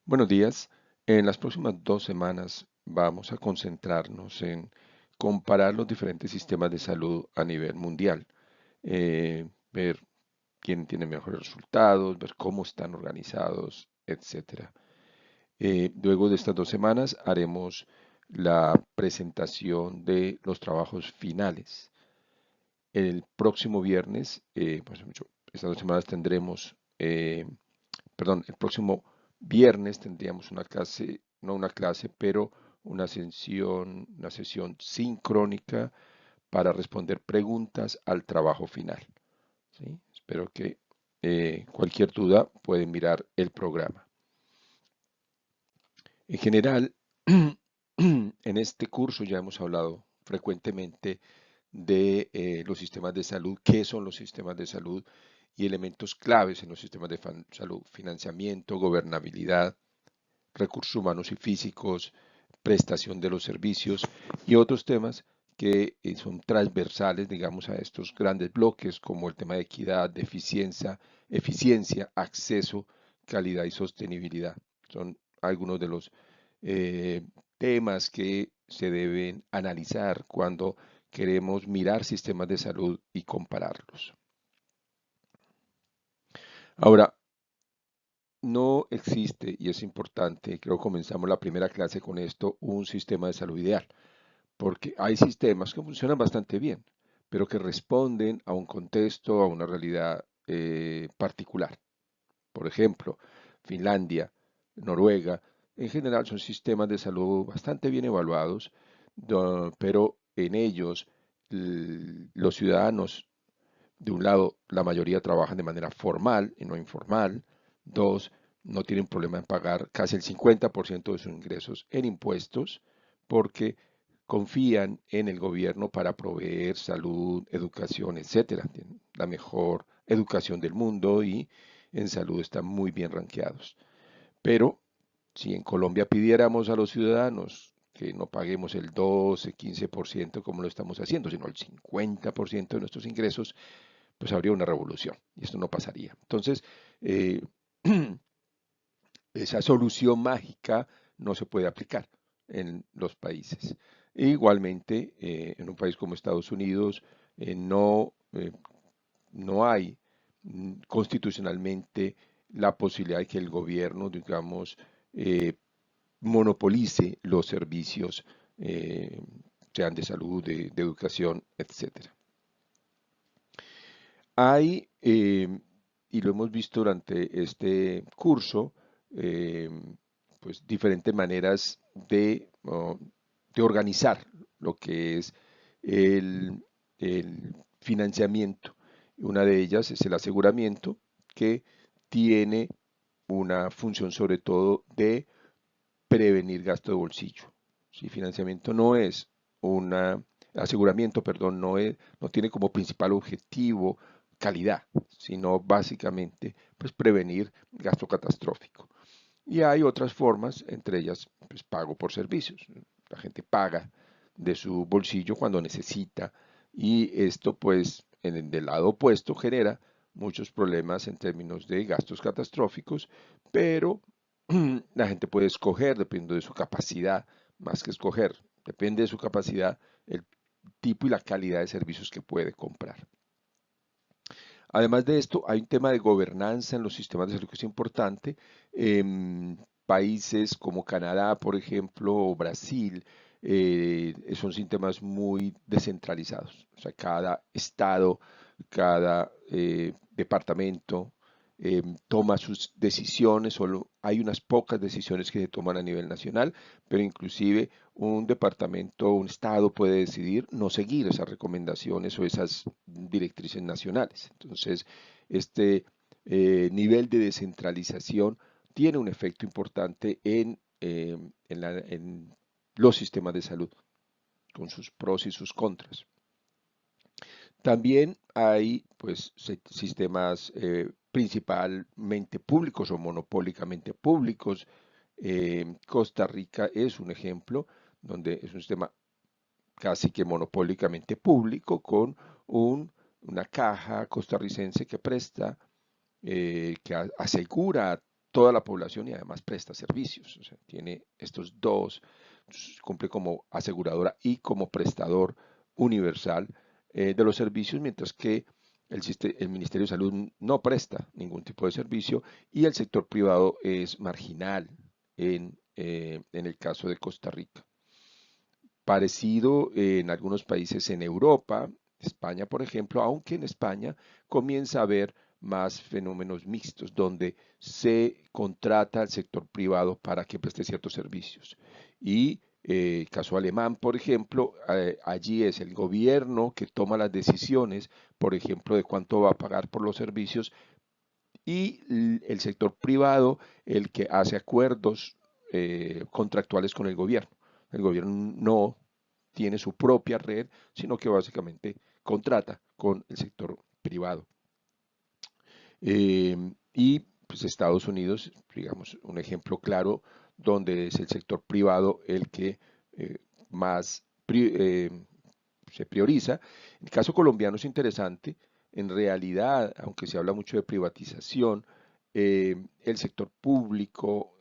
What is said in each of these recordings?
Buenos días. En las próximas 2 semanas vamos a concentrarnos en comparar los diferentes sistemas de salud a nivel mundial, ver quién tiene mejores resultados, ver cómo están organizados, etcétera. Luego de estas 2 semanas haremos la presentación de los trabajos finales. El próximo viernes, estas 2 semanas tendremos, el próximo viernes tendríamos una clase, no una clase, pero una sesión sincrónica para responder preguntas al trabajo final. ¿Sí? Espero que cualquier duda pueden mirar el programa. En general, en este curso ya hemos hablado frecuentemente de los sistemas de salud, qué son los sistemas de salud y elementos claves en los sistemas de salud: financiamiento, gobernabilidad, recursos humanos y físicos, prestación de los servicios y otros temas que son transversales, digamos, a estos grandes bloques, como el tema de equidad, de eficiencia, acceso, calidad y sostenibilidad. Son algunos de los eh, temas que se deben analizar cuando queremos mirar sistemas de salud y compararlos. Ahora, no existe, y es importante, creo que comenzamos la primera clase con esto, un sistema de salud ideal, porque hay sistemas que funcionan bastante bien, pero que responden a un contexto, a una realidad particular. Por ejemplo, Finlandia, Noruega, en general son sistemas de salud bastante bien evaluados, pero en ellos los ciudadanos, de un lado, la mayoría trabajan de manera formal y no informal. Dos, no tienen problema en pagar casi el 50% de sus ingresos en impuestos porque confían en el gobierno para proveer salud, educación, etcétera. Tienen la mejor educación del mundo y en salud están muy bien ranqueados. Pero si en Colombia pidiéramos a los ciudadanos que no paguemos el 12, 15% como lo estamos haciendo, sino el 50% de nuestros ingresos, pues habría una revolución y esto no pasaría. Entonces, eh, esa solución mágica no se puede aplicar en los países. Igualmente, en un país como Estados Unidos, no hay constitucionalmente la posibilidad de que el gobierno, digamos, eh, monopolice los servicios, eh, sean de salud, de educación, etcétera. Hay, y lo hemos visto durante este curso, eh, pues diferentes maneras de organizar lo que es el, el financiamiento. Una de ellas es el aseguramiento, que tiene una función sobre todo de prevenir gasto de bolsillo. Si financiamiento no es una, aseguramiento, perdón, no tiene como principal objetivo calidad, sino básicamente pues prevenir gasto catastrófico. Y hay otras formas, entre ellas pues pago por servicios. La gente paga de su bolsillo cuando necesita y esto pues en el del lado opuesto genera muchos problemas en términos de gastos catastróficos, pero la gente puede escoger dependiendo de su capacidad, más que escoger, depende de su capacidad, el tipo y la calidad de servicios que puede comprar. Además de esto, hay un tema de gobernanza en los sistemas de salud que es importante. Países como Canadá, por ejemplo, o Brasil, son sistemas muy descentralizados. O sea, cada estado, cada departamento toma sus decisiones, solo hay unas pocas decisiones que se toman a nivel nacional, pero inclusive un departamento, un estado puede decidir no seguir esas recomendaciones o esas directrices nacionales. Entonces, este nivel de descentralización tiene un efecto importante en los sistemas de salud, con sus pros y sus contras. También hay pues sistemas principalmente públicos o monopólicamente públicos. Costa Rica es un ejemplo donde es un sistema casi que monopólicamente público con una caja costarricense que presta, que asegura toda la población y además presta servicios. O sea, tiene estos dos, cumple como aseguradora y como prestador universal de los servicios, mientras que el Ministerio de Salud no presta ningún tipo de servicio y el sector privado es marginal en el caso de Costa Rica. Parecido en algunos países en Europa, España por ejemplo, aunque en España comienza a haber más fenómenos mixtos donde se contrata al sector privado para que preste ciertos servicios. Y el caso alemán, por ejemplo, allí es el gobierno que toma las decisiones, por ejemplo, de cuánto va a pagar por los servicios y el sector privado el que hace acuerdos contractuales con el gobierno. El gobierno no tiene su propia red, sino que básicamente contrata con el sector privado. Y pues Estados Unidos, digamos, un ejemplo claro donde es el sector privado el que más se prioriza. El caso colombiano es interesante. En realidad, aunque se habla mucho de privatización, el sector público,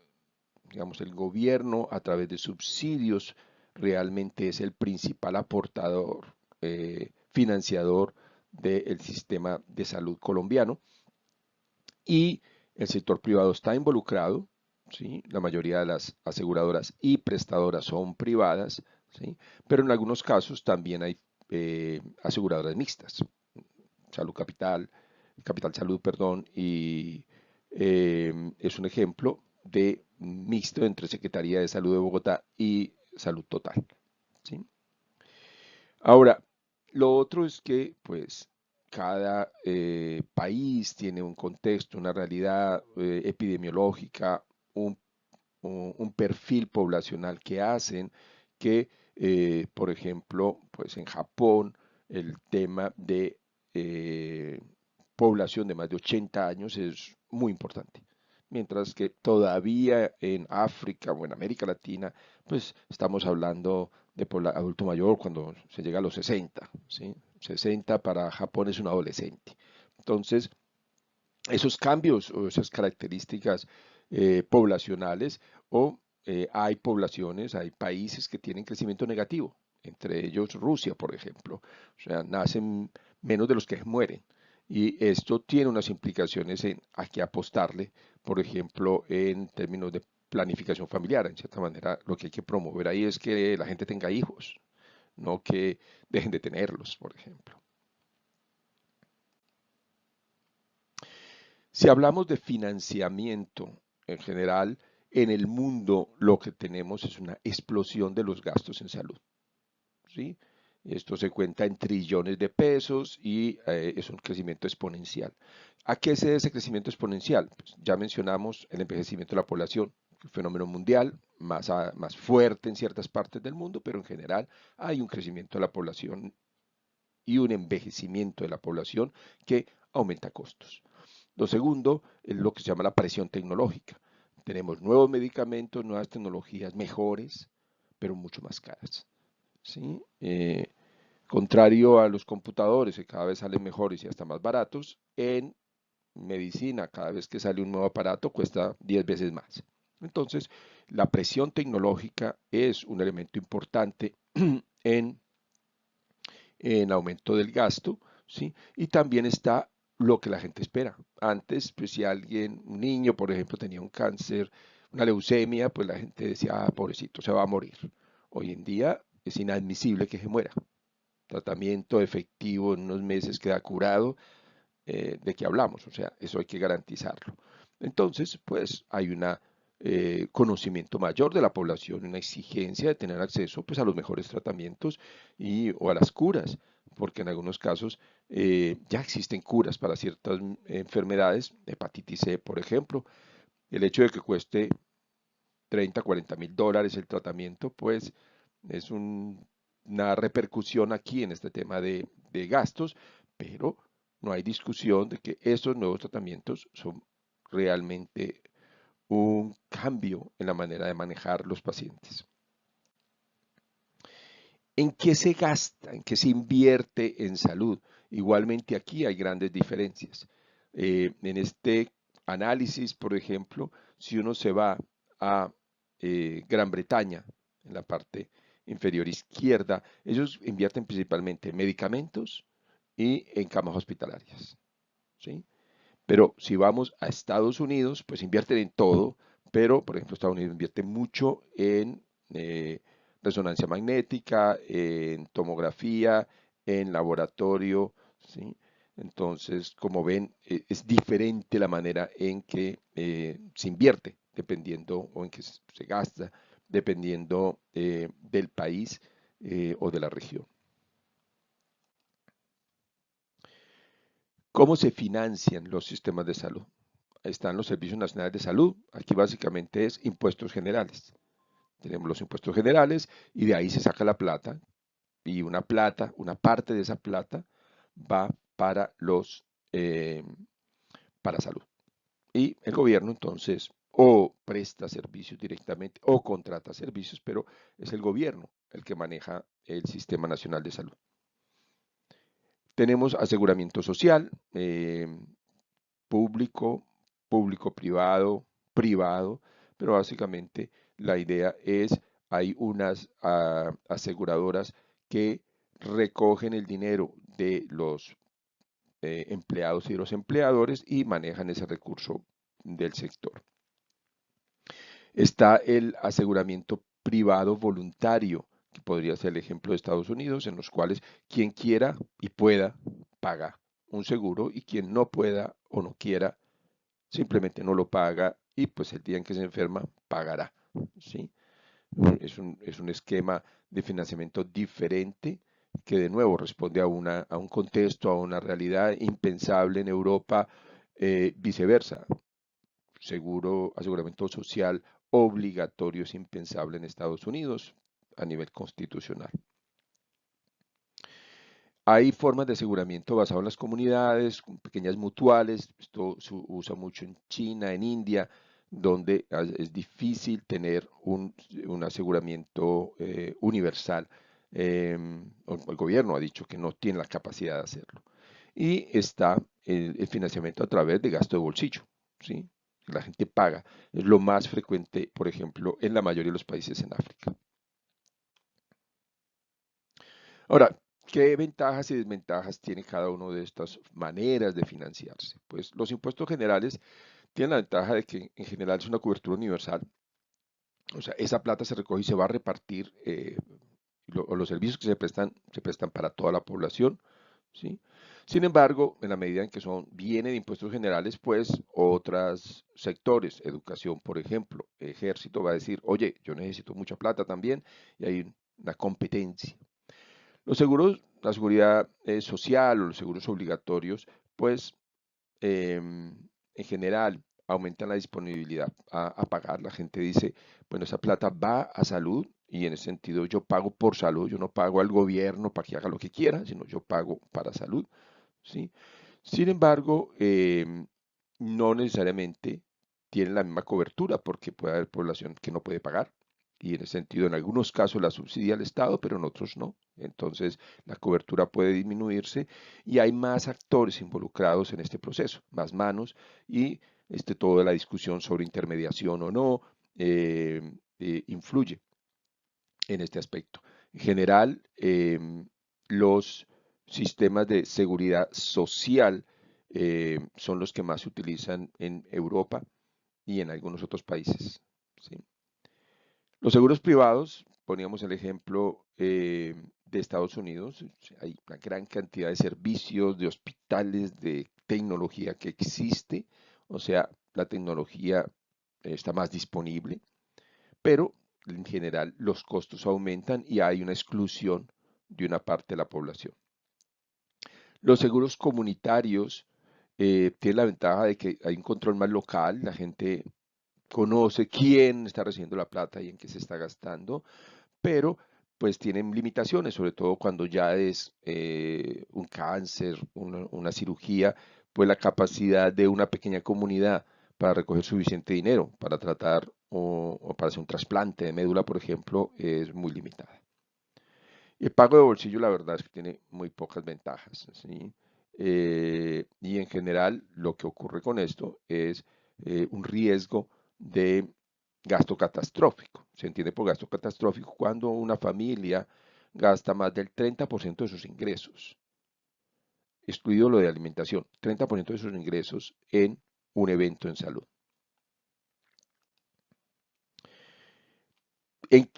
digamos, el gobierno a través de subsidios realmente es el principal aportador, financiador del sistema de salud colombiano y el sector privado está involucrado, ¿sí? La mayoría de las aseguradoras y prestadoras son privadas, ¿sí? Pero en algunos casos también hay aseguradoras mixtas, Salud Capital, Capital Salud, perdón, y es un ejemplo de mixto entre Secretaría de Salud de Bogotá y Salud Total, ¿sí? Ahora, lo otro es que, pues, cada país tiene un contexto, una realidad epidemiológica, un, un perfil poblacional que hacen que, por ejemplo, pues en Japón, el tema de eh, población de más de 80 años es muy importante. Mientras que todavía en África o en América Latina, pues estamos hablando de adulto mayor cuando se llega a los 60, ¿sí? 60 para Japón es un adolescente. Entonces, esos cambios o esas características poblacionales o hay poblaciones, hay países que tienen crecimiento negativo, entre ellos Rusia, por ejemplo. O sea, nacen menos de los que mueren. Y esto tiene unas implicaciones en a qué apostarle, por ejemplo, en términos de planificación familiar. En cierta manera, lo que hay que promover ahí es que la gente tenga hijos, no que dejen de tenerlos, por ejemplo. Si hablamos de financiamiento en general, en el mundo lo que tenemos es una explosión de los gastos en salud, ¿sí? Esto se cuenta en trillones de pesos y es un crecimiento exponencial. ¿A qué se debe ese crecimiento exponencial? Pues ya mencionamos el envejecimiento de la población, un fenómeno mundial más fuerte en ciertas partes del mundo, pero en general hay un crecimiento de la población y un envejecimiento de la población que aumenta costos. Lo segundo es lo que se llama la presión tecnológica. Tenemos nuevos medicamentos, nuevas tecnologías mejores, pero mucho más caras, ¿sí? Contrario a los computadores, que cada vez salen mejores y hasta más baratos, en medicina, cada vez que sale un nuevo aparato, cuesta 10 veces más. Entonces, la presión tecnológica es un elemento importante en aumento del gasto, ¿sí? Y también está lo que la gente espera. Antes, pues si alguien, un niño, por ejemplo, tenía un cáncer, una leucemia, pues la gente decía, ah, pobrecito, se va a morir. Hoy en día es inadmisible que se muera. Tratamiento efectivo en unos meses queda curado, ¿de qué hablamos? O sea, eso hay que garantizarlo. Entonces, pues hay un conocimiento mayor de la población, una exigencia de tener acceso pues, a los mejores tratamientos o a las curas, porque en algunos casos ya existen curas para ciertas enfermedades, hepatitis C, por ejemplo. El hecho de que cueste 30, 40 mil dólares el tratamiento, pues es una repercusión aquí en este tema de gastos, pero no hay discusión de que estos nuevos tratamientos son realmente un cambio en la manera de manejar los pacientes. ¿En qué se gasta? ¿En qué se invierte en salud? Igualmente aquí hay grandes diferencias. En este análisis, por ejemplo, si uno se va a Gran Bretaña, en la parte inferior izquierda, ellos invierten principalmente en medicamentos y en camas hospitalarias, ¿sí? Pero si vamos a Estados Unidos, pues invierten en todo, pero por ejemplo Estados Unidos invierte mucho en resonancia magnética, en tomografía, en laboratorio, ¿sí? Entonces, como ven, es diferente la manera en que se invierte, dependiendo, o en que se gasta, dependiendo del país o de la región. ¿Cómo se financian los sistemas de salud? Están los servicios nacionales de salud. Aquí básicamente es impuestos generales. Tenemos los impuestos generales y de ahí se saca la plata y una parte de esa plata va para para salud. Y el gobierno entonces o presta servicios directamente o contrata servicios, pero es el gobierno el que maneja el Sistema Nacional de Salud. Tenemos aseguramiento social, público, público-privado, privado, pero básicamente la idea es, hay unas aseguradoras que recogen el dinero de los empleados y los empleadores y manejan ese recurso del sector. Está el aseguramiento privado voluntario, que podría ser el ejemplo de Estados Unidos, en los cuales quien quiera y pueda paga un seguro y quien no pueda o no quiera simplemente no lo paga y pues el día en que se enferma pagará, ¿sí? Es un esquema de financiamiento diferente que de nuevo responde a un contexto, a una realidad impensable en Europa, viceversa. Aseguramiento social obligatorio es impensable en Estados Unidos a nivel constitucional. Hay formas de aseguramiento basado en las comunidades, con pequeñas mutuales. Esto se usa mucho en China, en India, donde es difícil tener un aseguramiento universal. El gobierno ha dicho que no tiene la capacidad de hacerlo. Y está el financiamiento a través de gasto de bolsillo, ¿sí? La gente paga. Es lo más frecuente, por ejemplo, en la mayoría de los países en África. Ahora, ¿qué ventajas y desventajas tiene cada una de estas maneras de financiarse? Pues los impuestos generales tienen la ventaja de que en general es una cobertura universal. O sea, esa plata se recoge y se va a repartir, o los servicios que se prestan para toda la población, ¿sí? Sin embargo, en la medida en que viene de impuestos generales, pues otros sectores, educación, por ejemplo, ejército va a decir, oye, yo necesito mucha plata también, y hay una competencia. Los seguros, la seguridad social o los seguros obligatorios, pues en general aumentan la disponibilidad a pagar. La gente dice, bueno, esa plata va a salud y en ese sentido yo pago por salud, yo no pago al gobierno para que haga lo que quiera, sino yo pago para salud, ¿sí? Sin embargo, no necesariamente tienen la misma cobertura porque puede haber población que no puede pagar. Y en ese sentido, en algunos casos la subsidia el Estado, pero en otros no. Entonces, la cobertura puede disminuirse y hay más actores involucrados en este proceso, más manos y toda la discusión sobre intermediación o no influye en este aspecto. En general, los sistemas de seguridad social son los que más se utilizan en Europa y en algunos otros países, ¿sí? Los seguros privados, poníamos el ejemplo de Estados Unidos, hay una gran cantidad de servicios, de hospitales, de tecnología que existe, o sea, la tecnología está más disponible, pero en general los costos aumentan y hay una exclusión de una parte de la población. Los seguros comunitarios tienen la ventaja de que hay un control más local, la gente conoce quién está recibiendo la plata y en qué se está gastando, pero pues tienen limitaciones, sobre todo cuando ya es un cáncer, una cirugía, pues la capacidad de una pequeña comunidad para recoger suficiente dinero para tratar o para hacer un trasplante de médula, por ejemplo, es muy limitada. El pago de bolsillo, la verdad es que tiene muy pocas ventajas, ¿sí? Y en general, lo que ocurre con esto es un riesgo de gasto catastrófico. Se entiende por gasto catastrófico cuando una familia gasta más del 30% de sus ingresos, excluido lo de alimentación, 30% de sus ingresos en un evento en salud. En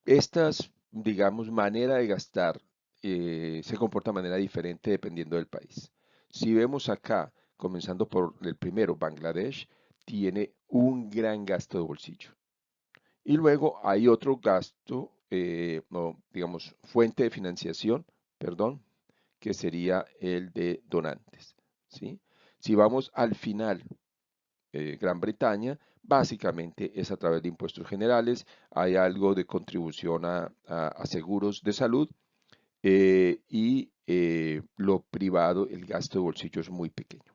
estas, digamos, manera de gastar se comporta de manera diferente dependiendo del país. Si vemos acá, comenzando por el primero, Bangladesh, tiene un gran gasto de bolsillo. Y luego hay otro gasto, no, digamos, fuente de financiación, perdón, que sería el de donantes, ¿sí? Si vamos al final, Gran Bretaña, básicamente es a través de impuestos generales, hay algo de contribución a seguros de salud y lo privado, el gasto de bolsillo es muy pequeño,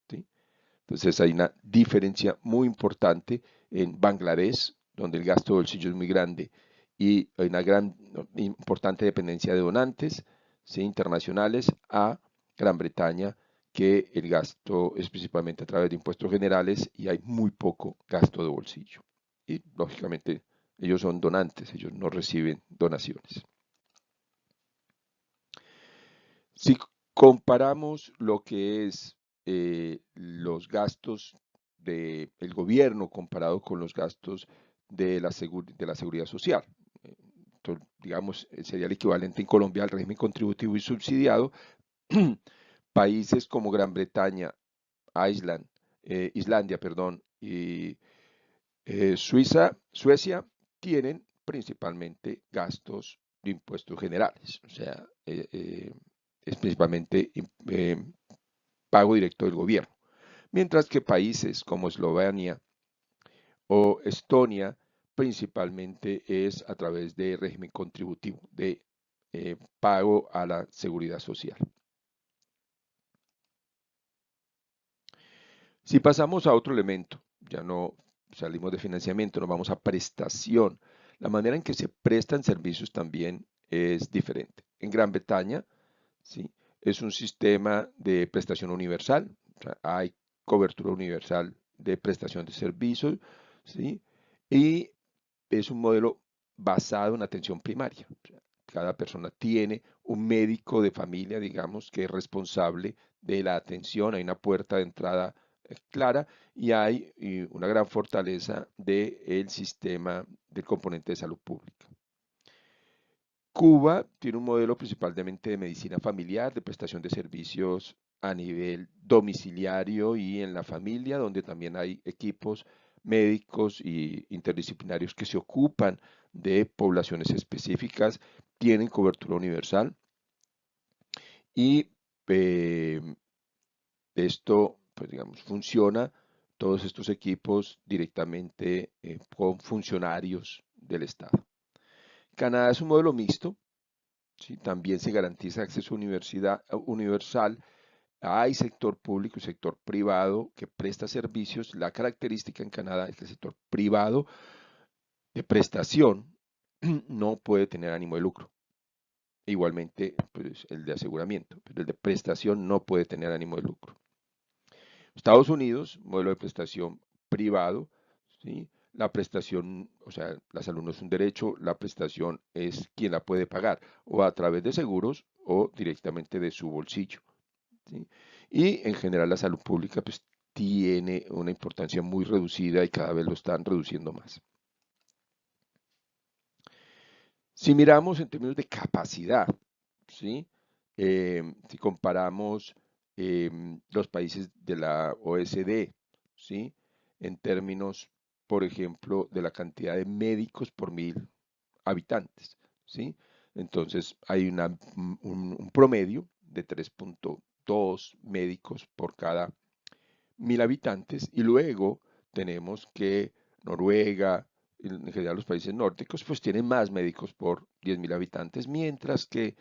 ¿sí? Entonces hay una diferencia muy importante en Bangladesh, donde el gasto de bolsillo es muy grande y hay una gran importante dependencia de donantes, ¿sí?, internacionales, a Gran Bretaña, que el gasto es principalmente a través de impuestos generales y hay muy poco gasto de bolsillo. Y lógicamente ellos son donantes, ellos no reciben donaciones. Si comparamos lo que es los gastos del gobierno comparado con los gastos de la seguridad social, digamos, sería el equivalente en Colombia al régimen contributivo y subsidiado, países como Gran Bretaña, Islandia, perdón, y Suecia tienen principalmente gastos de impuestos generales, o sea, es principalmente pago directo del gobierno, mientras que países como Eslovenia o Estonia principalmente es a través de régimen contributivo, de pago a la seguridad social. Si pasamos a otro elemento, ya no salimos de financiamiento, nos vamos a prestación. La manera en que se prestan servicios también es diferente. En Gran Bretaña, ¿sí?, es un sistema de prestación universal, o sea, hay cobertura universal de prestación de servicios, ¿sí?, y es un modelo basado en atención primaria. O sea, cada persona tiene un médico de familia, digamos, que es responsable de la atención, hay una puerta de entrada clara y hay una gran fortaleza del sistema del componente de salud pública. Cuba tiene un modelo principalmente de medicina familiar, de prestación de servicios a nivel domiciliario y en la familia, donde también hay equipos médicos y interdisciplinarios que se ocupan de poblaciones específicas, tienen cobertura universal y eh, esto, pues digamos, funciona todos estos equipos directamente con funcionarios del Estado. Canadá es un modelo mixto, ¿sí? También se garantiza acceso a universidad universal. Hay sector público y sector privado que presta servicios. La característica en Canadá es que el sector privado de prestación no puede tener ánimo de lucro. Igualmente, pues, el de aseguramiento, pero el de prestación no puede tener ánimo de lucro. Estados Unidos, modelo de prestación privado, ¿sí? La prestación, o sea, la salud no es un derecho, la prestación es quien la puede pagar, o a través de seguros o directamente de su bolsillo, ¿sí? Y en general la salud pública pues tiene una importancia muy reducida y cada vez lo están reduciendo más. Si miramos en términos de capacidad, ¿sí? Si comparamos los países de la OSD, ¿sí?, en términos, por ejemplo, de la cantidad de médicos por 1000 habitantes, ¿sí? Entonces hay un promedio de 3.2 médicos por cada 1000 habitantes y luego tenemos que Noruega, en general los países nórdicos, pues tienen más médicos por 10.000 habitantes, mientras que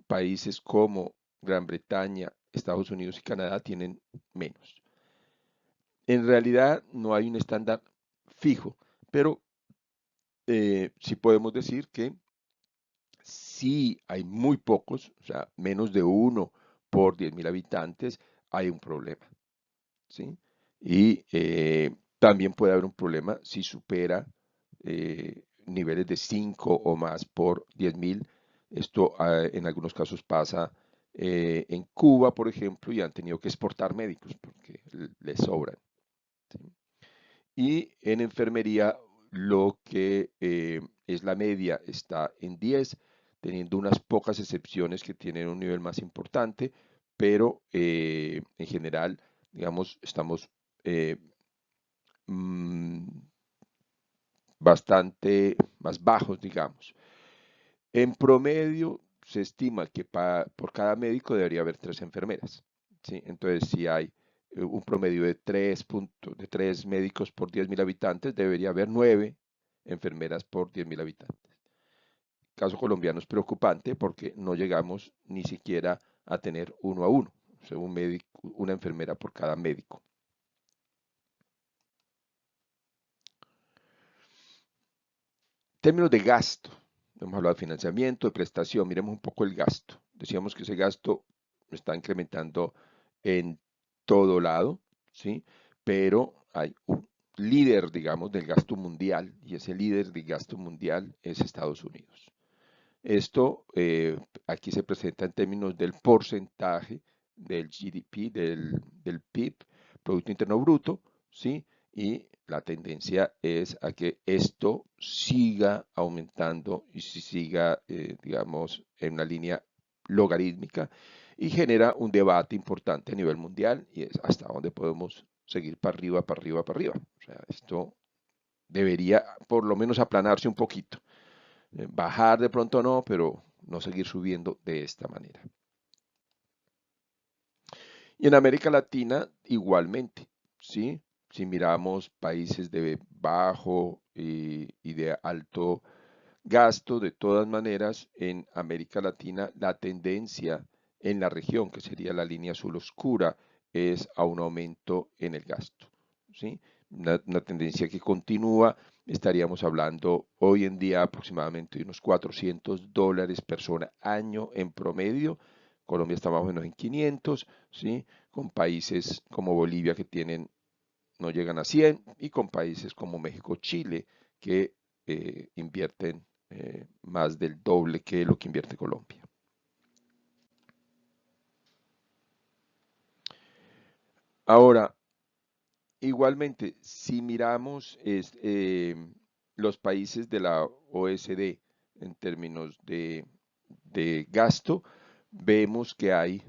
países como Gran Bretaña, Estados Unidos y Canadá tienen menos. En realidad no hay un estándar fijo, pero sí podemos decir que si hay muy pocos, o sea, menos de uno por 10.000 habitantes, hay un problema, ¿sí? Y También puede haber un problema si supera niveles de 5 o más por 10.000. Esto en algunos casos pasa en Cuba, por ejemplo, y han tenido que exportar médicos porque les sobran. ¿Sí? Y en enfermería lo que es la media está en 10, teniendo unas pocas excepciones que tienen un nivel más importante, pero en general, digamos, estamos eh, mm, bastante más bajos, digamos. En promedio, se estima que por cada médico debería haber 3 enfermeras. ¿Sí? Entonces, si hay un promedio de 3 médicos por 10.000 habitantes, debería haber 9 enfermeras por 10.000 habitantes. El caso colombiano es preocupante porque no llegamos ni siquiera a tener 1 a 1, o sea, un médico, una enfermera por cada médico. Términos de gasto, hemos hablado de financiamiento, de prestación, miremos un poco el gasto. Decíamos que ese gasto está incrementando en todo lado, ¿sí? Pero hay un líder, digamos, del gasto mundial, y ese líder del gasto mundial es Estados Unidos. Esto aquí se presenta en términos del porcentaje del GDP, del PIB, Producto Interno Bruto, ¿sí? Y la tendencia es a que esto siga aumentando y siga, digamos, en una línea logarítmica y genera un debate importante a nivel mundial y es hasta dónde podemos seguir para arriba, para arriba, para arriba. O sea, esto debería por lo menos aplanarse un poquito. Bajar de pronto no, pero no seguir subiendo de esta manera. Y en América Latina igualmente, ¿sí? Si miramos países de bajo y de alto gasto, de todas maneras, en América Latina la tendencia en la región, que sería la línea azul oscura, es a un aumento en el gasto, ¿sí? Una tendencia que continúa, estaríamos hablando hoy en día aproximadamente de unos $400 persona año en promedio. Colombia está más o menos en 500, ¿sí? Con países como Bolivia que tienen, no llegan a 100, y con países como México, Chile, que invierten más del doble que lo que invierte Colombia. Ahora, igualmente, si miramos los países de la OSD en términos de gasto, vemos que hay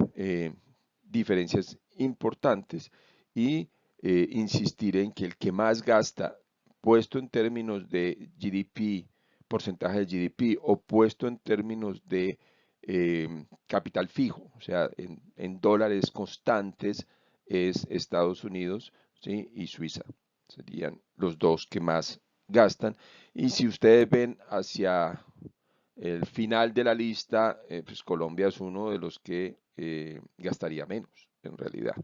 diferencias importantes y insistir en que el que más gasta, puesto en términos de GDP, porcentaje de GDP, o puesto en términos de capital fijo, o sea, en dólares constantes, es Estados Unidos, ¿sí? Y Suiza. Serían los dos que más gastan. Y si ustedes ven hacia el final de la lista, pues Colombia es uno de los que gastaría menos, en realidad.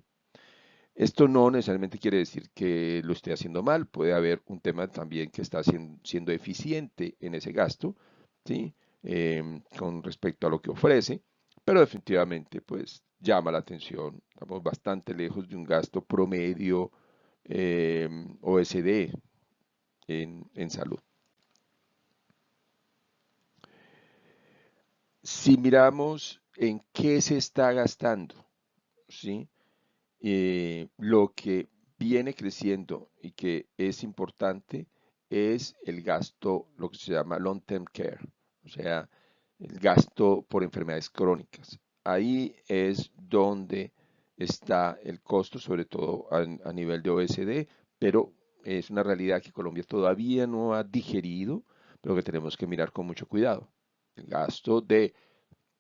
Esto no necesariamente quiere decir que lo esté haciendo mal, puede haber un tema también que está siendo eficiente en ese gasto, ¿sí? Con respecto a lo que ofrece, pero definitivamente pues llama la atención, estamos bastante lejos de un gasto promedio OSD en salud. Si miramos en qué se está gastando, ¿sí? Lo que viene creciendo y que es importante es el gasto, lo que se llama long-term care, o sea, el gasto por enfermedades crónicas. Ahí es donde está el costo, sobre todo a nivel de OSD, pero es una realidad que Colombia todavía no ha digerido, pero que tenemos que mirar con mucho cuidado. El gasto de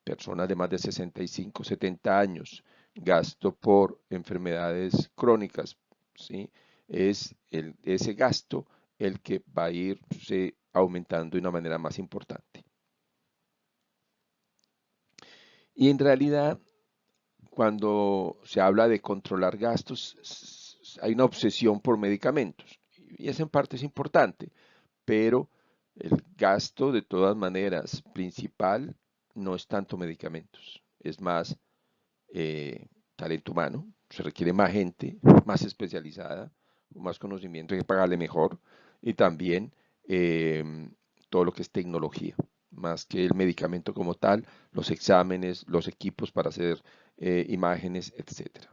personas de más de 65, 70 años, gasto por enfermedades crónicas, ¿sí? Es ese gasto el que va a irse aumentando de una manera más importante. Y en realidad, cuando se habla de controlar gastos, hay una obsesión por medicamentos. Y esa en parte es importante, pero el gasto de todas maneras principal no es tanto medicamentos, es más talento humano, se requiere más gente, más especializada, más conocimiento, hay que pagarle mejor. Y también todo lo que es tecnología, más que el medicamento como tal, los exámenes, los equipos para hacer imágenes, etcétera.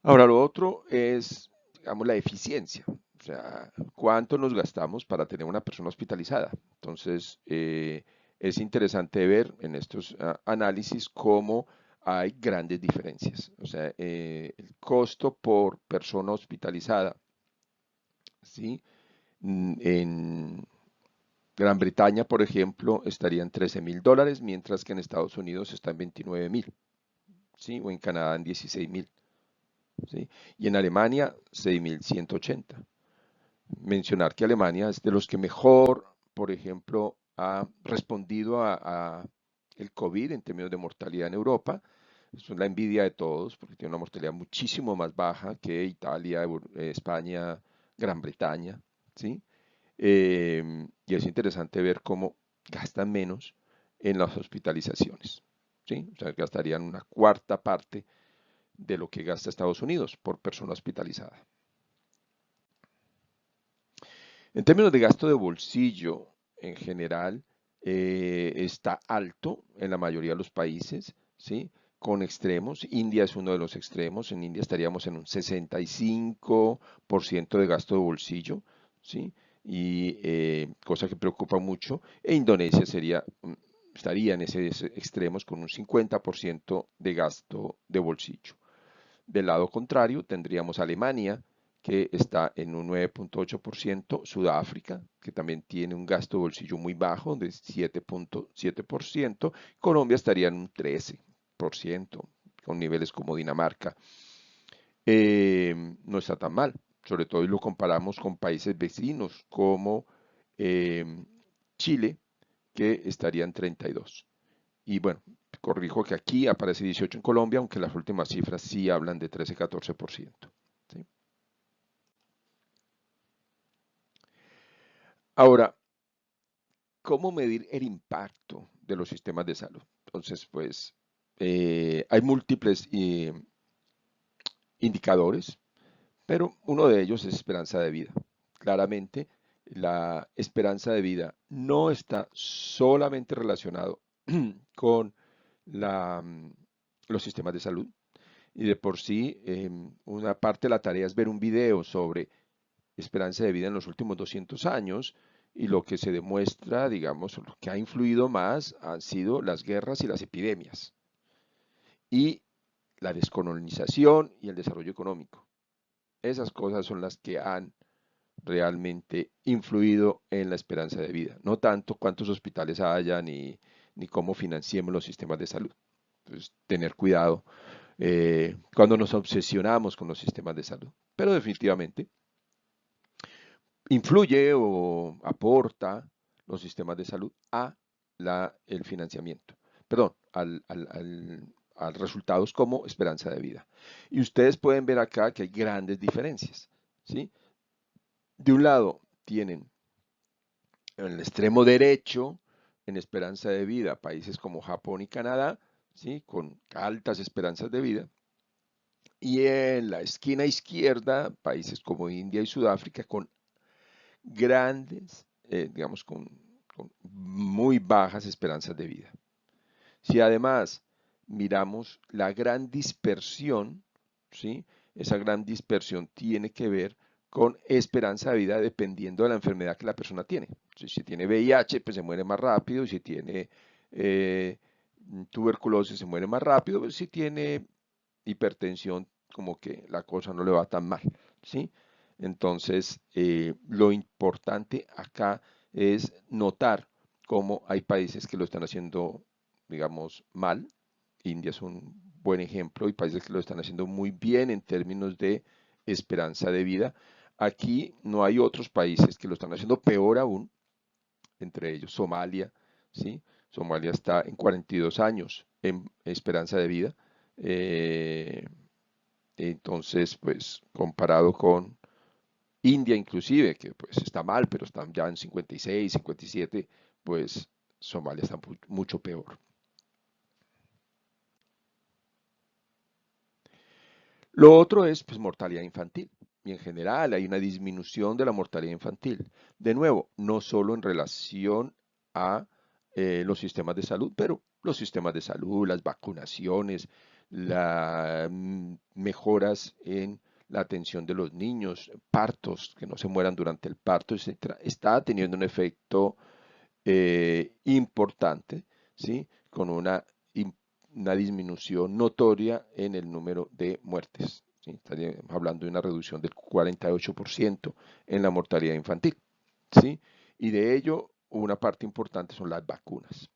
Ahora, lo otro es, digamos, la eficiencia. O sea, cuánto nos gastamos para tener una persona hospitalizada. Entonces, es interesante ver en estos análisis cómo hay grandes diferencias. O sea, el costo por persona hospitalizada, ¿sí? En Gran Bretaña, por ejemplo, estaría en $13.000, mientras que en Estados Unidos está en 29.000, ¿sí? O en Canadá en 16.000. ¿Sí? Y en Alemania 6.180. Mencionar que Alemania es de los que mejor, por ejemplo, ha respondido a el COVID en términos de mortalidad en Europa. Eso es la envidia de todos, porque tiene una mortalidad muchísimo más baja que Italia, España, Gran Bretaña, ¿sí? Y es interesante ver cómo gastan menos en las hospitalizaciones, ¿sí? O sea, gastarían una cuarta parte de lo que gasta Estados Unidos por persona hospitalizada. En términos de gasto de bolsillo, en general, está alto en la mayoría de los países, ¿sí? Con extremos. India es uno de los extremos. En India estaríamos en un 65% de gasto de bolsillo, ¿sí? Y cosa que preocupa mucho. E Indonesia estaría en ese extremos con un 50% de gasto de bolsillo. Del lado contrario, tendríamos Alemania, que está en un 9.8%, Sudáfrica, que también tiene un gasto de bolsillo muy bajo, de 7.7%, Colombia estaría en un 13%, con niveles como Dinamarca. No está tan mal, sobre todo si lo comparamos con países vecinos como eh, Chile, que estaría en 32%. Y bueno, corrijo que aquí aparece 18 en Colombia, aunque las últimas cifras sí hablan de 13-14%. ¿Sí? Ahora, ¿cómo medir el impacto de los sistemas de salud? Entonces, pues, hay múltiples indicadores, pero uno de ellos es esperanza de vida. Claramente, la esperanza de vida no está solamente relacionado con la, los sistemas de salud, y de por sí, una parte de la tarea es ver un video sobre esperanza de vida en los últimos 200 años y lo que se demuestra, digamos, lo que ha influido más han sido las guerras y las epidemias y la descolonización y el desarrollo económico. Esas cosas son las que han realmente influido en la esperanza de vida, no tanto cuántos hospitales haya ni cómo financiemos los sistemas de salud. Entonces, tener cuidado cuando nos obsesionamos con los sistemas de salud. Pero definitivamente influye o aporta los sistemas de salud a el financiamiento, perdón, al resultados como esperanza de vida. Y ustedes pueden ver acá que hay grandes diferencias, ¿sí? De un lado tienen en el extremo derecho, en esperanza de vida, países como Japón y Canadá, ¿sí? Con altas esperanzas de vida. Y en la esquina izquierda, países como India y Sudáfrica con grandes, digamos, con muy bajas esperanzas de vida. Si además miramos la gran dispersión, ¿sí? Esa gran dispersión tiene que ver con esperanza de vida dependiendo de la enfermedad que la persona tiene. Si tiene VIH, pues se muere más rápido, si tiene eh, tuberculosis se muere más rápido, pues si tiene hipertensión, como que la cosa no le va tan mal, ¿sí? Entonces, lo importante acá es notar cómo hay países que lo están haciendo, digamos, mal. India es un buen ejemplo y países que lo están haciendo muy bien en términos de esperanza de vida. Aquí no hay otros países que lo están haciendo peor aún, entre ellos Somalia, ¿sí? Somalia está en 42 años en esperanza de vida. Eh, entonces, pues comparado con India inclusive, que pues está mal, pero están ya en 56, 57, pues Somalia está mucho peor. Lo otro es pues mortalidad infantil. Y en general hay una disminución de la mortalidad infantil. De nuevo, no solo en relación a los sistemas de salud, pero los sistemas de salud, las vacunaciones, las mejoras en la atención de los niños, partos, que no se mueran durante el parto, etcétera, está teniendo un efecto importante, ¿sí? Con una disminución notoria en el número de muertes. ¿Sí? Estaríamos hablando de una reducción del 48% en la mortalidad infantil. ¿Sí? Y de ello, una parte importante son las vacunas.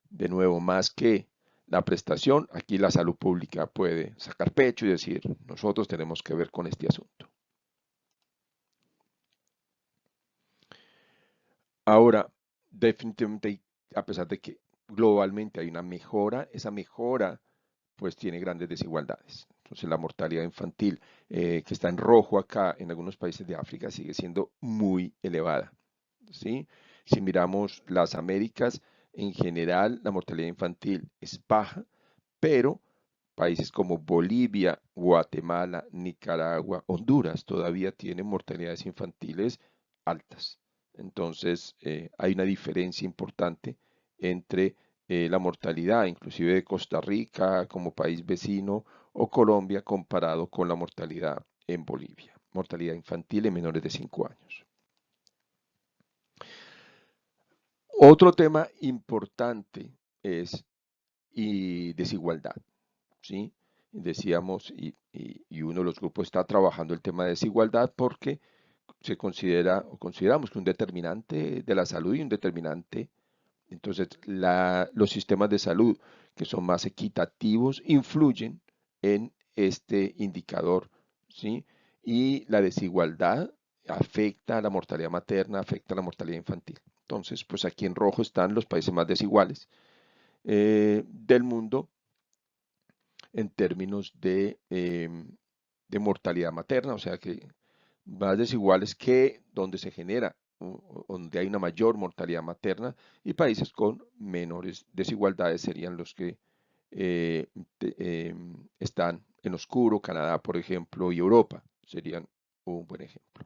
De nuevo, más que la prestación, aquí la salud pública puede sacar pecho y decir, nosotros tenemos que ver con este asunto. Ahora, definitivamente, a pesar de que globalmente hay una mejora, esa mejora pues tiene grandes desigualdades. Entonces la mortalidad infantil, que está en rojo acá en algunos países de África, sigue siendo muy elevada. ¿Sí? Si miramos las Américas, en general la mortalidad infantil es baja, pero países como Bolivia, Guatemala, Nicaragua, Honduras todavía tienen mortalidades infantiles altas. Entonces, hay una diferencia importante entre la mortalidad, inclusive de Costa Rica como país vecino o Colombia comparado con la mortalidad en Bolivia, mortalidad infantil en menores de 5 años. Otro tema importante es desigualdad. ¿Sí? Decíamos, y uno de los grupos está trabajando el tema de desigualdad porque se considera o consideramos que un determinante de la salud y un determinante, entonces los sistemas de salud que son más equitativos influyen en este indicador, ¿sí? Y la desigualdad afecta a la mortalidad materna, afecta a la mortalidad infantil. Entonces, pues aquí en rojo están los países más desiguales del mundo en términos de mortalidad materna, o sea que más desiguales que donde se genera, donde hay una mayor mortalidad materna, y países con menores desigualdades serían los que eh, están en oscuro, Canadá, por ejemplo, y Europa serían un buen ejemplo.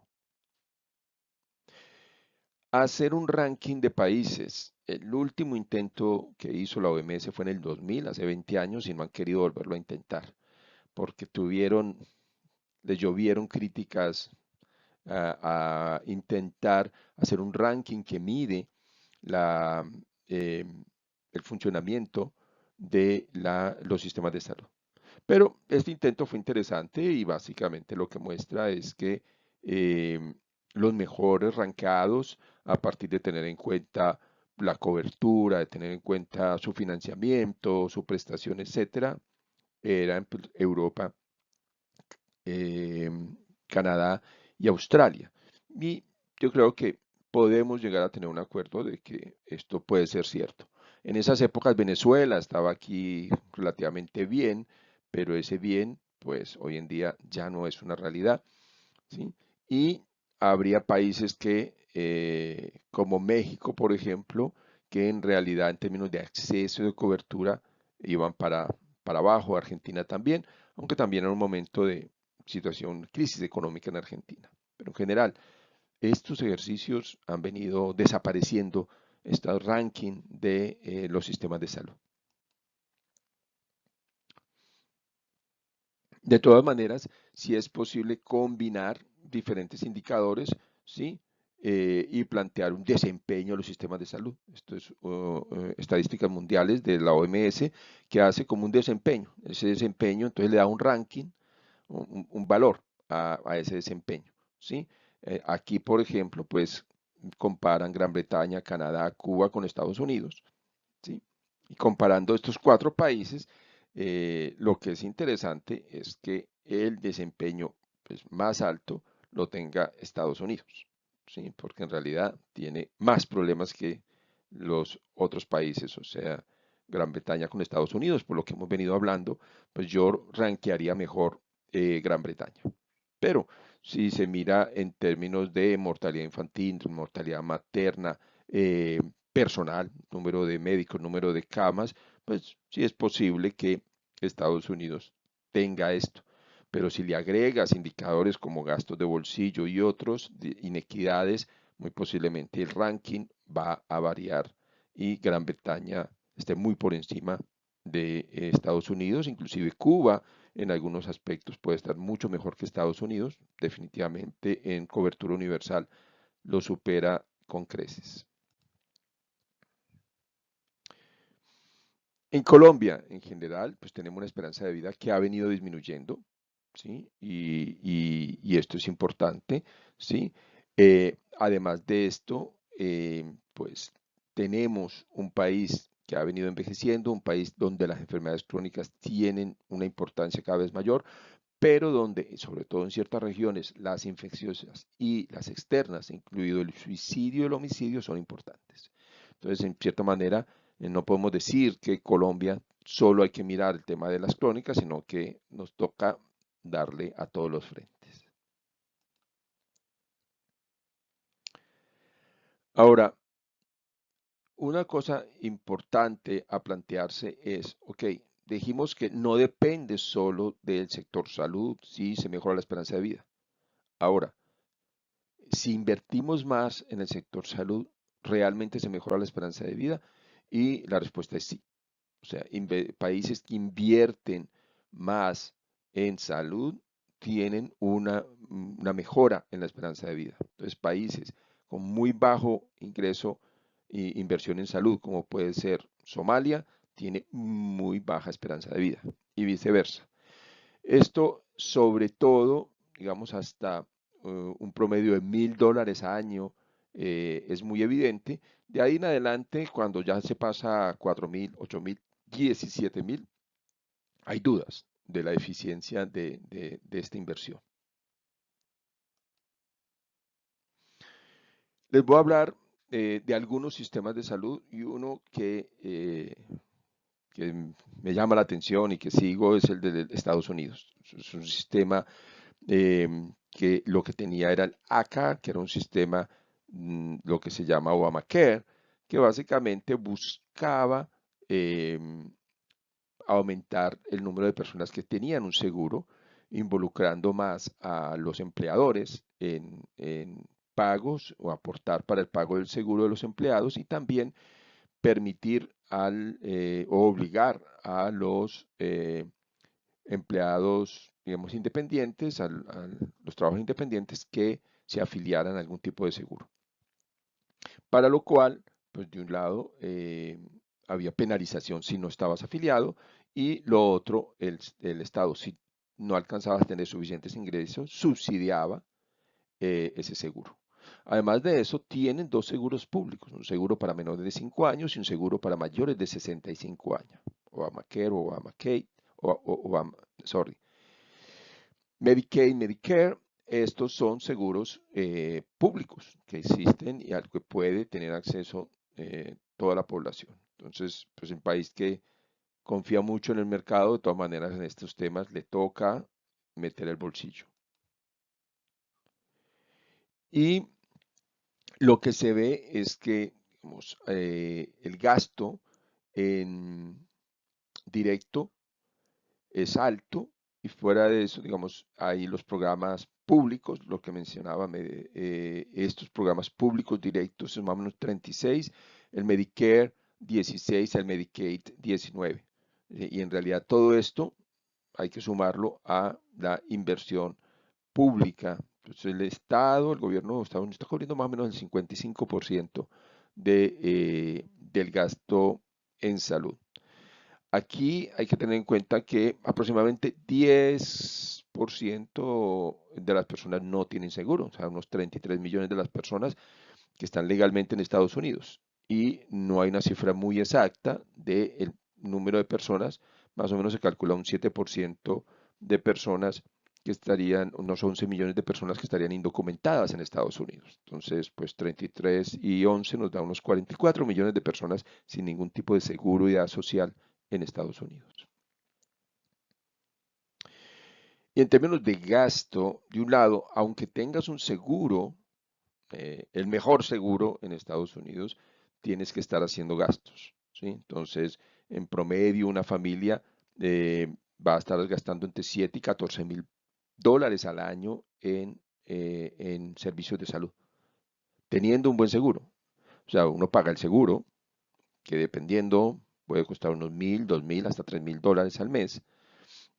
Hacer un ranking de países. El último intento que hizo la OMS fue en el 2000, hace 20 años, y no han querido volverlo a intentar, porque les llovieron críticas a intentar hacer un ranking que mide la, eh, el funcionamiento de los sistemas de salud. Pero este intento fue interesante y básicamente lo que muestra es que eh, los mejores rankeados, a partir de tener en cuenta la cobertura, de tener en cuenta su financiamiento, su prestación, etcétera, eran pues, Europa, eh, Canadá y Australia. Y yo creo que podemos llegar a tener un acuerdo de que esto puede ser cierto. En esas épocas Venezuela estaba aquí relativamente bien, pero ese bien, pues hoy en día ya no es una realidad, ¿sí? Y habría países que, como México, por ejemplo, que en realidad en términos de acceso y de cobertura iban para abajo, Argentina también, aunque también en un momento de situación, crisis económica en Argentina. Pero en general, estos ejercicios han venido desapareciendo, este ranking de los sistemas de salud. De todas maneras, si es posible combinar diferentes indicadores, ¿sí? Y plantear un desempeño de los sistemas de salud. Esto es estadísticas mundiales de la OMS que hace como un desempeño. Ese desempeño entonces le da un ranking, un valor a ese desempeño, ¿sí? Aquí, por ejemplo, pues comparan Gran Bretaña, Canadá, Cuba con Estados Unidos, ¿sí? Y comparando estos 4 países, lo que es interesante es que el desempeño pues, más alto lo tenga Estados Unidos, ¿sí? Porque en realidad tiene más problemas que los otros países, o sea, Gran Bretaña con Estados Unidos, por lo que hemos venido hablando, pues yo rankearía mejor Gran Bretaña. Pero si se mira en términos de mortalidad infantil, mortalidad materna, personal, número de médicos, número de camas, pues sí es posible que Estados Unidos tenga esto. Pero si le agregas indicadores como gastos de bolsillo y otros, inequidades, muy posiblemente el ranking va a variar y Gran Bretaña esté muy por encima de Estados Unidos, inclusive Cuba en algunos aspectos puede estar mucho mejor que Estados Unidos, definitivamente en cobertura universal lo supera con creces. En Colombia, en general, pues tenemos una esperanza de vida que ha venido disminuyendo, ¿sí? Y esto es importante, ¿sí? Además de esto, pues tenemos un país que ha venido envejeciendo, un país donde las enfermedades crónicas tienen una importancia cada vez mayor, pero donde, sobre todo en ciertas regiones, las infecciosas y las externas, incluido el suicidio y el homicidio, son importantes. Entonces, en cierta manera, no podemos decir que Colombia solo hay que mirar el tema de las crónicas, sino que nos toca darle a todos los frentes. Ahora, una cosa importante a plantearse es, ok, dijimos que no depende solo del sector salud si se mejora la esperanza de vida. Ahora, si invertimos más en el sector salud, ¿realmente se mejora la esperanza de vida? Y la respuesta es sí. O sea, países que invierten más en salud tienen una mejora en la esperanza de vida. Entonces, países con muy bajo ingreso e inversión en salud, como puede ser Somalia, tiene muy baja esperanza de vida y viceversa. Esto sobre todo, digamos, hasta un promedio de $1.000 a año es muy evidente. De ahí en adelante, cuando ya se pasa a 4.000, 8.000, 17.000, hay dudas de la eficiencia de esta inversión. Les voy a hablar de algunos sistemas de salud y uno que me llama la atención y que sigo es el de Estados Unidos. Es un sistema que lo que tenía era el ACA, que era un sistema, lo que se llama Obamacare, que básicamente buscaba aumentar el número de personas que tenían un seguro, involucrando más a los empleadores en pagos o aportar para el pago del seguro de los empleados y también permitir o obligar a los empleados, digamos, independientes, los trabajos independientes que se afiliaran a algún tipo de seguro. Para lo cual, pues de un lado, había penalización si no estabas afiliado y lo otro, el Estado, si no alcanzabas a tener suficientes ingresos, subsidiaba ese seguro. Además de eso, tienen dos seguros públicos, un seguro para menores de 5 años y un seguro para mayores de 65 años. Obamacare, Obamacare, sorry, Medicaid, Medicare, estos son seguros públicos que existen y al que puede tener acceso toda la población. Entonces, pues un país que confía mucho en el mercado, de todas maneras en estos temas le toca meter el bolsillo. Y lo que se ve es que digamos, el gasto en directo es alto y fuera de eso, digamos, hay los programas públicos, lo que mencionaba, estos programas públicos directos es más o menos 36, el Medicare 16, el Medicaid 19. Y en realidad todo esto hay que sumarlo a la inversión pública. Entonces el Estado, el gobierno de Estados Unidos está cubriendo más o menos el 55% del gasto en salud. Aquí hay que tener en cuenta que aproximadamente 10% de las personas no tienen seguro, o sea, unos 33 millones de las personas que están legalmente en Estados Unidos. Y no hay una cifra muy exacta del número de personas, más o menos se calcula un 7% de personas que estarían, unos 11 millones de personas que estarían indocumentadas en Estados Unidos. Entonces, pues 33 y 11 nos da unos 44 millones de personas sin ningún tipo de seguridad social en Estados Unidos. Y en términos de gasto, de un lado, aunque tengas un seguro, el mejor seguro en Estados Unidos, tienes que estar haciendo gastos, ¿sí? Entonces, en promedio, una familia va a estar gastando entre 7 y 14 mil dólares al año en servicios de salud, teniendo un buen seguro. O sea, uno paga el seguro, que dependiendo puede costar unos 1.000, 2.000, hasta 3.000 dólares al mes.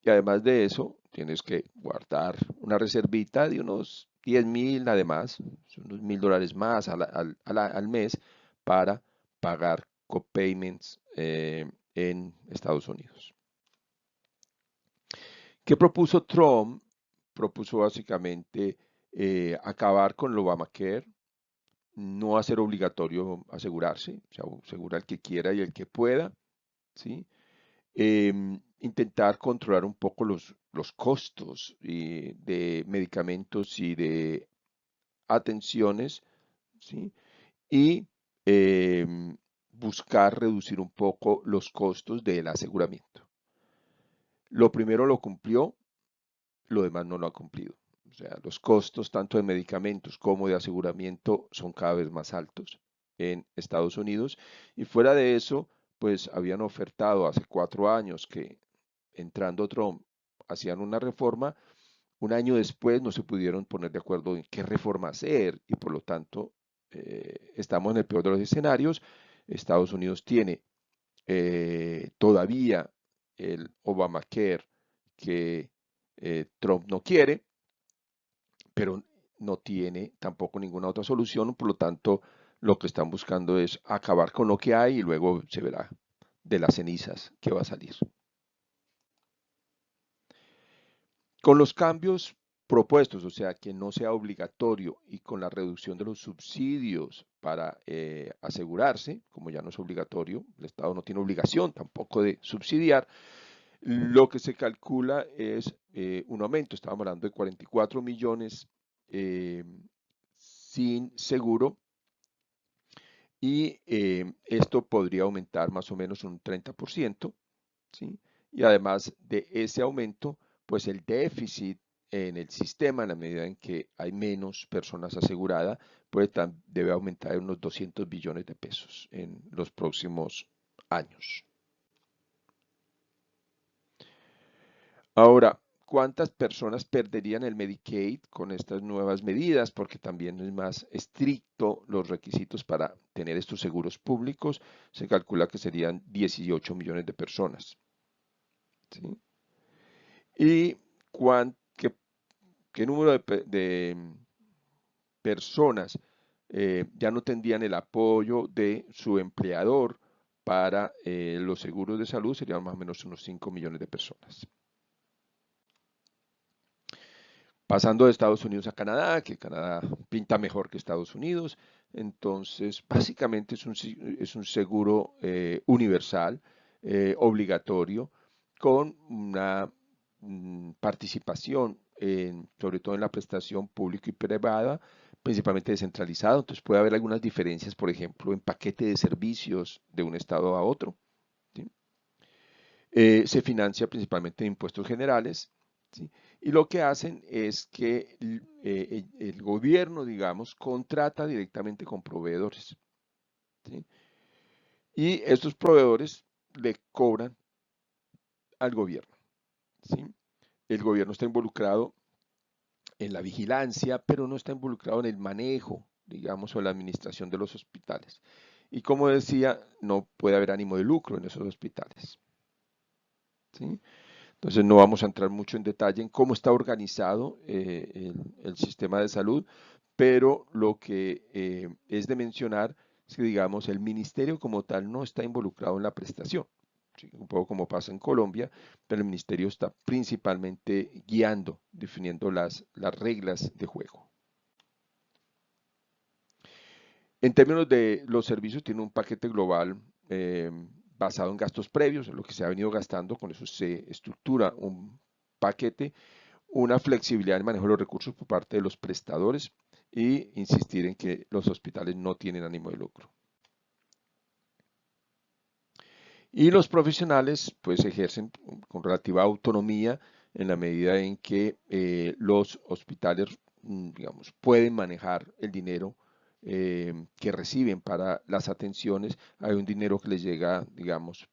Y además de eso, tienes que guardar una reservita de unos 10.000, además, son unos 1.000 dólares más al mes para pagar copayments en Estados Unidos. ¿Qué propuso Trump? Propuso básicamente acabar con el Obamacare, no hacer obligatorio asegurarse, o sea, asegura el que quiera y el que pueda, ¿sí? Intentar controlar un poco los costos de medicamentos y de atenciones, ¿sí? Y buscar reducir un poco los costos del aseguramiento. Lo primero lo cumplió, lo demás no lo ha cumplido. O sea, los costos tanto de medicamentos como de aseguramiento son cada vez más altos en Estados Unidos. Y fuera de eso, pues habían ofertado hace 4 años que entrando Trump hacían una reforma. Un año después no se pudieron poner de acuerdo en qué reforma hacer y por lo tanto estamos en el peor de los escenarios. Estados Unidos tiene todavía el Obamacare que Trump no quiere, pero no tiene tampoco ninguna otra solución, por lo tanto lo que están buscando es acabar con lo que hay y luego se verá de las cenizas que va a salir. Con los cambios propuestos, o sea, que no sea obligatorio y con la reducción de los subsidios para asegurarse, como ya no es obligatorio, el Estado no tiene obligación tampoco de subsidiar, lo que se calcula es un aumento, estábamos hablando de 44 millones sin seguro y esto podría aumentar más o menos un 30%, ¿sí? Y además de ese aumento, pues el déficit en el sistema, en la medida en que hay menos personas aseguradas, pues debe aumentar en unos 200 billones de pesos en los próximos años. Ahora, ¿cuántas personas perderían el Medicaid con estas nuevas medidas? Porque también es más estricto los requisitos para tener estos seguros públicos. Se calcula que serían 18 millones de personas, ¿sí? ¿Y qué número de personas ya no tendrían el apoyo de su empleador para los seguros de salud? Serían más o menos unos 5 millones de personas. Pasando de Estados Unidos a Canadá, que Canadá pinta mejor que Estados Unidos, entonces básicamente es un seguro universal, obligatorio, con una participación, sobre todo en la prestación pública y privada, principalmente descentralizado. Entonces puede haber algunas diferencias, por ejemplo, en paquete de servicios de un estado a otro, ¿sí? Se financia principalmente en impuestos generales, ¿sí? Y lo que hacen es que el gobierno, digamos, contrata directamente con proveedores, ¿sí? Y estos proveedores le cobran al gobierno, ¿sí? El gobierno está involucrado en la vigilancia, pero no está involucrado en el manejo, digamos, o la administración de los hospitales. Y como decía, no puede haber ánimo de lucro en esos hospitales, ¿sí? Entonces no vamos a entrar mucho en detalle en cómo está organizado el sistema de salud, pero lo que es de mencionar es que, digamos, el ministerio como tal no está involucrado en la prestación, ¿sí? Un poco como pasa en Colombia, pero el ministerio está principalmente guiando, definiendo las reglas de juego. En términos de los servicios, tiene un paquete global basado en gastos previos, en lo que se ha venido gastando, con eso se estructura un paquete, una flexibilidad en el manejo de los recursos por parte de los prestadores y insistir en que los hospitales no tienen ánimo de lucro. Y los profesionales pues ejercen con relativa autonomía en la medida en que los hospitales, digamos, pueden manejar el dinero que reciben para las atenciones. Hay un dinero que les llega, digamos,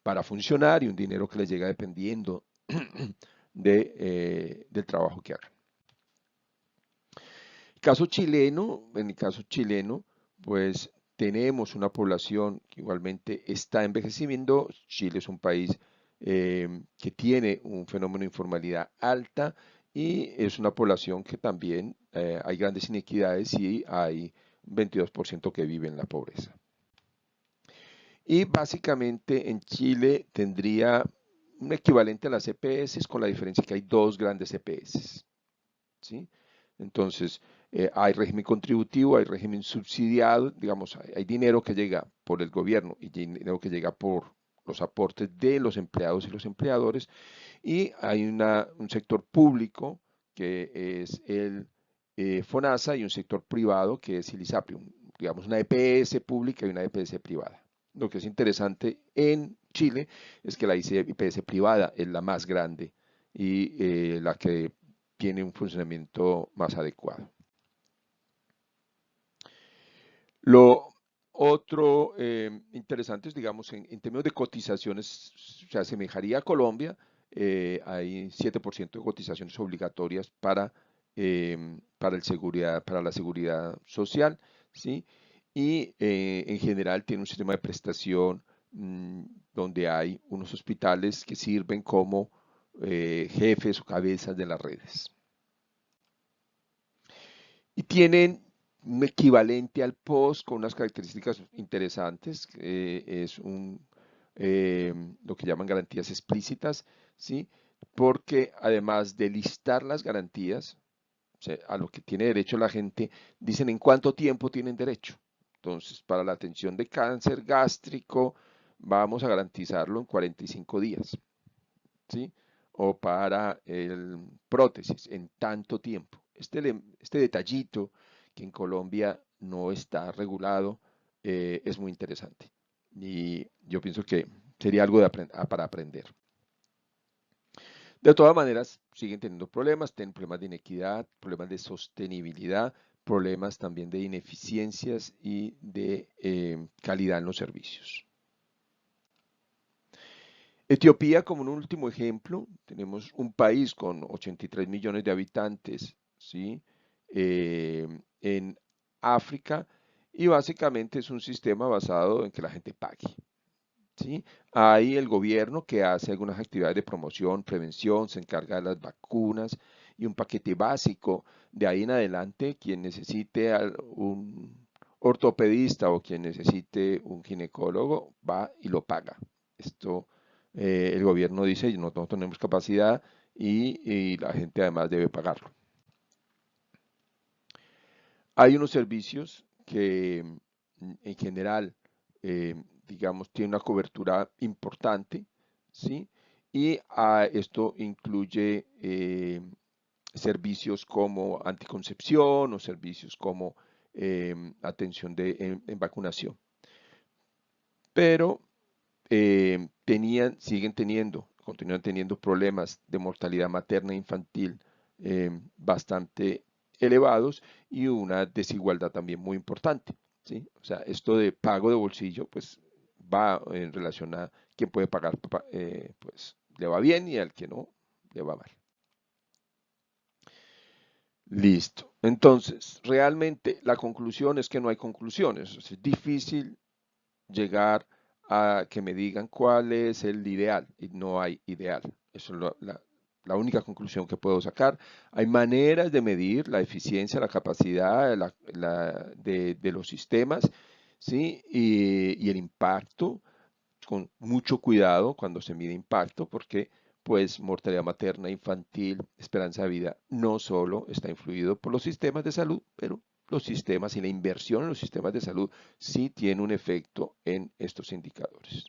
para funcionar y un dinero que les llega dependiendo del trabajo que hagan. En el caso chileno, pues tenemos una población que igualmente está envejeciendo. Chile es un país que tiene un fenómeno de informalidad alta y es una población que también hay grandes inequidades y hay un 22% que vive en la pobreza. Y básicamente en Chile tendría un equivalente a las EPS con la diferencia que hay dos grandes EPS, ¿sí? Entonces, hay régimen contributivo, hay régimen subsidiado, digamos, hay dinero que llega por el gobierno y dinero que llega por los aportes de los empleados y los empleadores, y hay un sector público que es el FONASA y un sector privado que es el ISAPRE, digamos una EPS pública y una EPS privada. Lo que es interesante en Chile es que la IPS privada es la más grande y la que tiene un funcionamiento más adecuado. Lo otro interesante es, digamos, en términos de cotizaciones, se asemejaría a Colombia. Hay 7% de cotizaciones obligatorias para la seguridad social, ¿sí? Y en general tiene un sistema de prestación donde hay unos hospitales que sirven como jefes o cabezas de las redes. Y tienen un equivalente al POS con unas características interesantes. Es eh, lo que llaman garantías explícitas, ¿sí? Porque además de listar las garantías, o sea, a lo que tiene derecho la gente, dicen en cuánto tiempo tienen derecho. Entonces, para la atención de cáncer gástrico, vamos a garantizarlo en 45 días, ¿sí? O para el prótesis, en tanto tiempo. Este detallito que en Colombia no está regulado es muy interesante. Y yo pienso que sería algo para aprender. De todas maneras, siguen teniendo problemas, tienen problemas de inequidad, problemas de sostenibilidad, problemas también de ineficiencias y de calidad en los servicios. Etiopía, como un último ejemplo, tenemos un país con 83 millones de habitantes, ¿sí? En África, y básicamente es un sistema basado en que la gente pague, ¿sí? Hay el gobierno que hace algunas actividades de promoción, prevención, se encarga de las vacunas y un paquete básico. De ahí en adelante, quien necesite un ortopedista o quien necesite un ginecólogo va y lo paga. Esto el gobierno dice, no tenemos capacidad y la gente además debe pagarlo. Hay unos servicios que en general, digamos, tienen una cobertura importante, ¿sí? Y esto incluye servicios como anticoncepción o servicios como atención en vacunación. Pero continúan teniendo problemas de mortalidad materna e infantil bastante elevados y una desigualdad también muy importante, ¿sí? O sea, esto de pago de bolsillo, pues va en relación a quien puede pagar, pues le va bien y al que no, le va mal. Listo. Entonces, realmente la conclusión es que no hay conclusiones. Es difícil llegar a que me digan cuál es el ideal y no hay ideal. Eso es la única conclusión que puedo sacar. Hay maneras de medir la eficiencia, la capacidad de los sistemas, ¿sí? Y el impacto, con mucho cuidado cuando se mide impacto, porque pues mortalidad materna, infantil, esperanza de vida, no solo está influido por los sistemas de salud, pero los sistemas y la inversión en los sistemas de salud sí tiene un efecto en estos indicadores.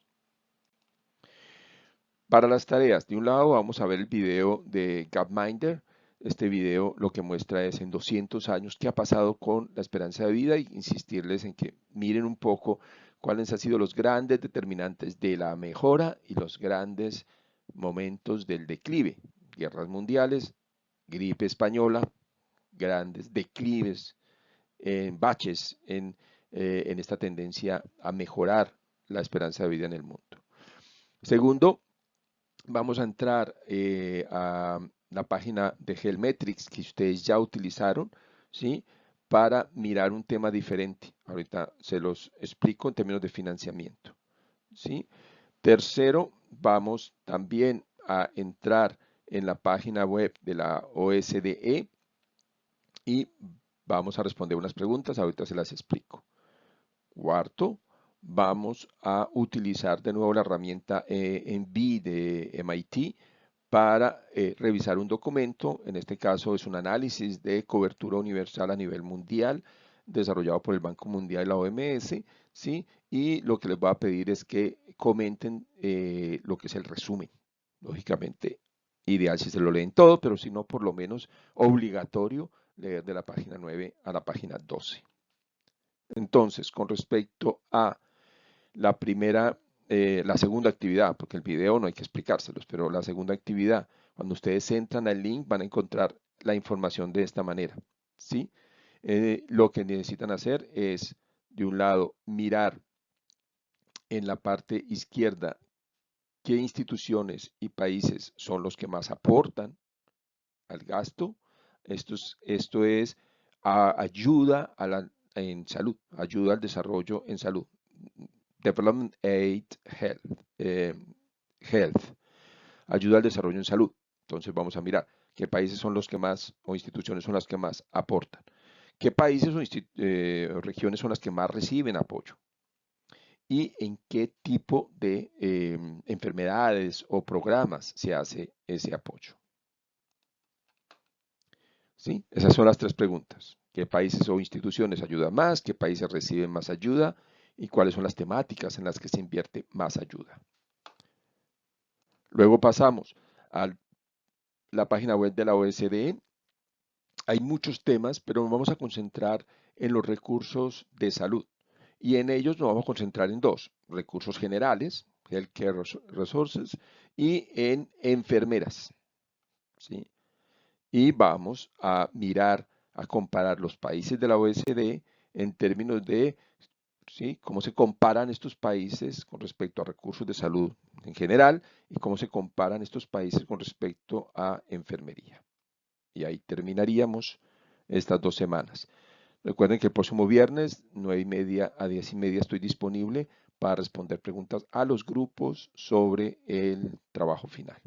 Para las tareas, de un lado vamos a ver el video de Gapminder. Este video lo que muestra es en 200 años qué ha pasado con la esperanza de vida y insistirles en que miren un poco cuáles han sido los grandes determinantes de la mejora y los grandes momentos del declive. Guerras mundiales, gripe española, grandes declives, baches en esta tendencia a mejorar la esperanza de vida en el mundo. Segundo, vamos a entrar a la página de Helmetrics que ustedes ya utilizaron, ¿sí? Para mirar un tema diferente. Ahorita se los explico en términos de financiamiento, ¿sí? Tercero, vamos también a entrar en la página web de la OSDE y vamos a responder unas preguntas. Ahorita se las explico. Cuarto, vamos a utilizar de nuevo la herramienta ENVI de MIT para revisar un documento. En este caso es un análisis de cobertura universal a nivel mundial desarrollado por el Banco Mundial y la OMS, ¿sí? Y lo que les voy a pedir es que comenten lo que es el resumen. Lógicamente, ideal si se lo leen todo, pero si no, por lo menos obligatorio leer de la página 9 a la página 12. Entonces, con respecto a la segunda actividad, porque el video no hay que explicárselos, pero la segunda actividad, cuando ustedes entran al link van a encontrar la información de esta manera, ¿sí? Lo que necesitan hacer es, de un lado, mirar en la parte izquierda qué instituciones y países son los que más aportan al gasto. Esto es ayuda en salud, ayuda al desarrollo en salud. Development Aid Health, ayuda al desarrollo en salud. Entonces vamos a mirar qué países son los que más o instituciones son las que más aportan. ¿Qué países o regiones son las que más reciben apoyo? ¿Y en qué tipo de enfermedades o programas se hace ese apoyo? ¿Sí? Esas son las tres preguntas. ¿Qué países o instituciones ayudan más? ¿Qué países reciben más ayuda? ¿Y cuáles son las temáticas en las que se invierte más ayuda? Luego pasamos a la página web de la OSDE. Hay muchos temas, pero nos vamos a concentrar en los recursos de salud. Y en ellos nos vamos a concentrar en dos: recursos generales, Healthcare Resources, y en enfermeras, ¿sí? Y vamos a mirar, a comparar los países de la OSD en términos de, ¿sí?, cómo se comparan estos países con respecto a recursos de salud en general y cómo se comparan estos países con respecto a enfermería. Y ahí terminaríamos estas 2 semanas. Recuerden que el próximo viernes, 9:30 a 10:30, estoy disponible para responder preguntas a los grupos sobre el trabajo final.